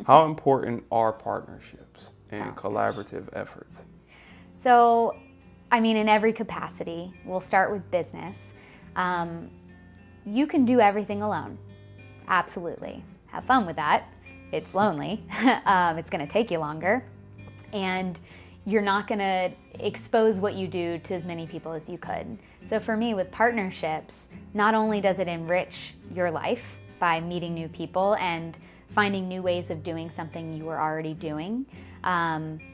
How important are partnerships and collaborative efforts? So, I mean, in every capacity, we'll start with business. You can do everything alone. Absolutely. Have fun with that. It's lonely. It's going to take you longer. And you're not going to expose what you do to as many people as you could. So for me, with partnerships, not only does it enrich your life by meeting new people and finding new ways of doing something you were already doing,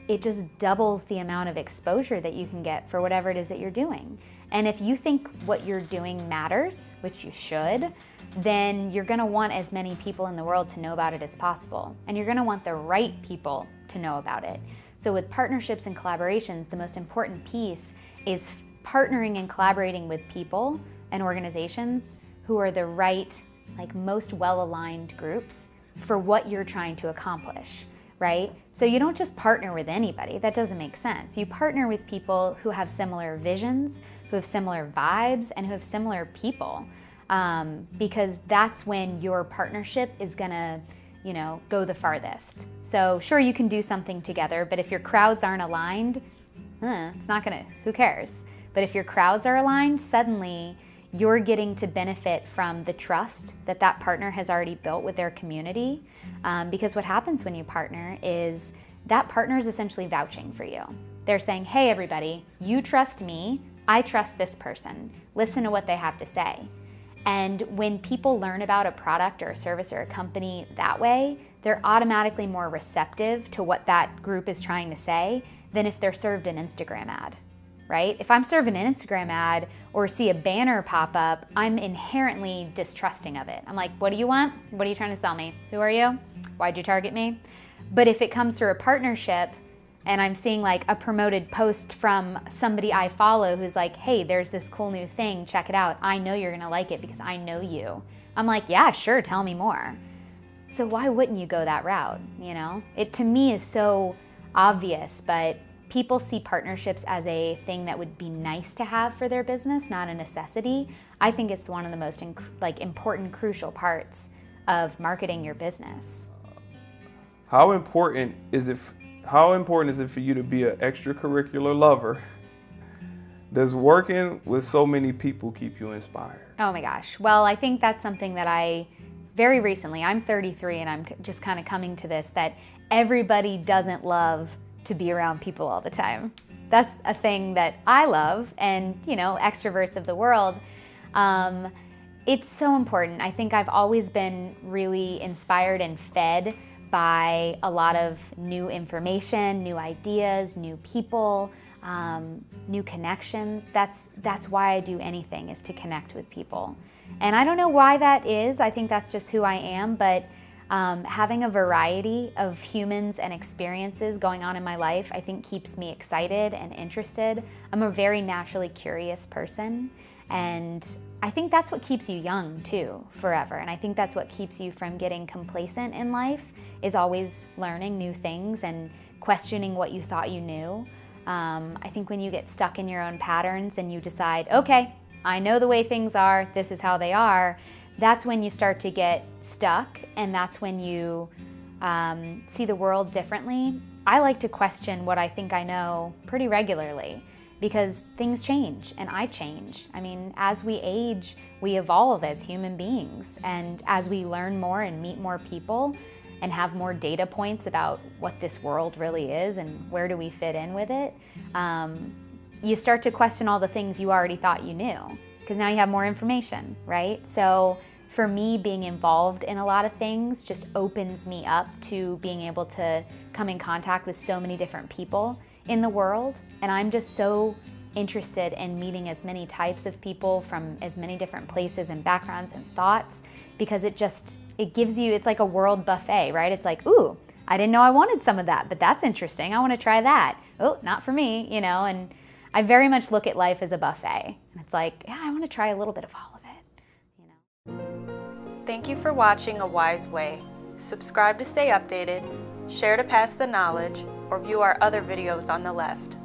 it just doubles the amount of exposure that you can get for whatever it is that you're doing. And if you think what you're doing matters, which you should, then you're gonna want as many people in the world to know about it as possible. And you're gonna want the right people to know about it. So with partnerships and collaborations, the most important piece is partnering and collaborating with people and organizations who are the right, like most well-aligned groups for what you're trying to accomplish, right? So you don't just partner with anybody, that doesn't make sense. You partner with people who have similar visions, who have similar vibes, and who have similar people, because that's when your partnership is gonna, go the farthest. So sure, you can do something together, but if your crowds aren't aligned, it's not gonna, who cares? But if your crowds are aligned, suddenly you're getting to benefit from the trust that that partner has already built with their community. Because what happens when you partner is that partner is essentially vouching for you. They're saying, hey everybody, you trust me, I trust this person. Listen to what they have to say. And when people learn about a product or a service or a company that way, they're automatically more receptive to what that group is trying to say than if they're served an Instagram ad, right? If I'm serving an Instagram ad or see a banner pop up, I'm inherently distrusting of it. I'm like, what do you want? What are you trying to sell me? Who are you? Why'd you target me? But if it comes through a partnership and I'm seeing like a promoted post from somebody I follow who's like, hey, there's this cool new thing, check it out. I know you're gonna like it because I know you. I'm like, yeah, sure, tell me more. So why wouldn't you go that route, It to me is so obvious, but people see partnerships as a thing that would be nice to have for their business, not a necessity. I think it's one of the most important, crucial parts of marketing your business. How important is it for you to be an extracurricular lover? Does working with so many people keep you inspired? Oh my gosh. Well, I think that's something that I very recently, I'm 33 and I'm just kind of coming to this, that everybody doesn't love to be around people all the time. That's a thing that I love, and extroverts of the world. It's so important. I think I've always been really inspired and fed by a lot of new information, new ideas, new people, new connections. That's why I do anything, is to connect with people. And I don't know why that is. I think that's just who I am, but having a variety of humans and experiences going on in my life, I think keeps me excited and interested. I'm a very naturally curious person, and I think that's what keeps you young too, forever. And I think that's what keeps you from getting complacent in life, is always learning new things and questioning what you thought you knew. I think when you get stuck in your own patterns and you decide, okay, I know the way things are, this is how they are, that's when you start to get stuck, and that's when you see the world differently. I like to question what I think I know pretty regularly, because things change and I change. I mean, as we age, we evolve as human beings, and as we learn more and meet more people and have more data points about what this world really is and where do we fit in with it, you start to question all the things you already thought you knew, because now you have more information, right? So for me, being involved in a lot of things just opens me up to being able to come in contact with so many different people in the world. And I'm just so interested in meeting as many types of people from as many different places and backgrounds and thoughts, because it gives you, it's like a world buffet, right? It's like, ooh, I didn't know I wanted some of that, but that's interesting. I want to try that. Oh, not for me, and I very much look at life as a buffet. And it's like, yeah, I want to try a little bit of all of it, Thank you for watching A Wise Way. Subscribe to stay updated, share to pass the knowledge, or view our other videos on the left.